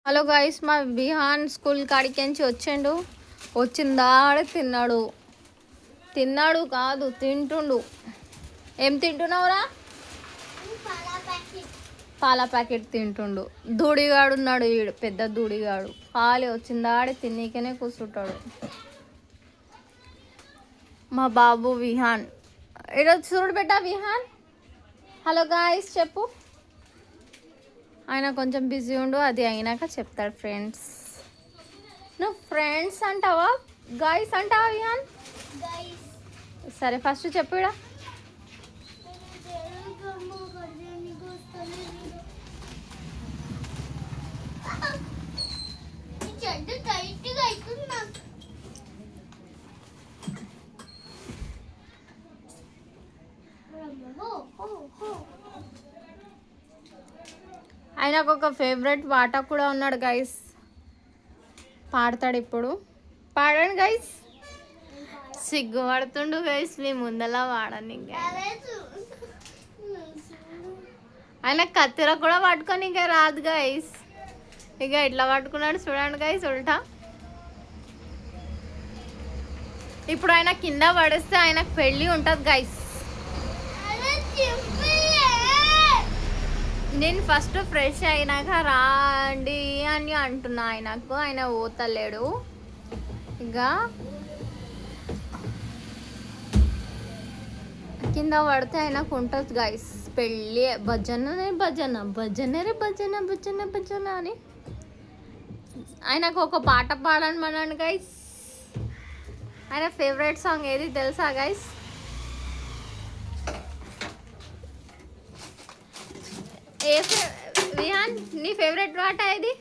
Hello guys, మా Vihaan school కాడికి నుంచి వచ్చిండు. వచ్చిందాడే తిన్నాడు కాదు తింటుండు. ఏం తింటున్నావురా? పాల ప్యాకెట్ తింటుండు. దూడిగాడు ఉన్నాడు, వీడు పెద్ద దూడిగాడు. ఖాళీ వచ్చిందాడే తిన్నీకనే కూర్చుంటాడు మా బాబు విహాన్. ఈరోజు చూడు బిడ్డ విహాన్. హలో గాయస్ చెప్పు. ఆయన కొంచెం బిజీ ఉండు, అది అయినాక చెప్తాడు ఫ్రెండ్స్. నువ్వు ఫ్రెండ్స్ అంటావా గాయస్ అంటావా విహాన్? సరే ఫస్ట్ చెప్పు. ఈడ ఆయనకు ఒక ఫేవరెట్ పాట కూడా ఉన్నాడు గైస్. పాడతాడు ఇప్పుడు. పాడండి గైస్. సిగ్గుపడుతుండు గైస్, మీ ముందలా వాడని. ఆయన కత్తిర కూడా పట్టుకొని ఇంకా రాదు గైస్. ఇక ఎట్లా పట్టుకున్నాడు చూడండి గైస్ ఉల్టా. ఇప్పుడు ఆయన కింద పడేస్తే ఆయనకు పెళ్ళి ఉంటుంది గైస్. నేను ఫస్ట్ ఫ్రెష్ అయినాక రాండి అని అంటున్నా ఆయనకు. ఆయన పోతలేడు. ఇక కింద పడితే ఆయనకు ఉంటుంది గైస్ పెళ్ళి. భజన భజన భజన రే భజన భజన భజన అని ఆయనకు ఒక పాట పాడని మనండి గైస్. ఆయన ఫేవరెట్ సాంగ్ ఏది తెలుసా గైస్? విహాన్ నీ ఫేవరెట్ పాట ఏది?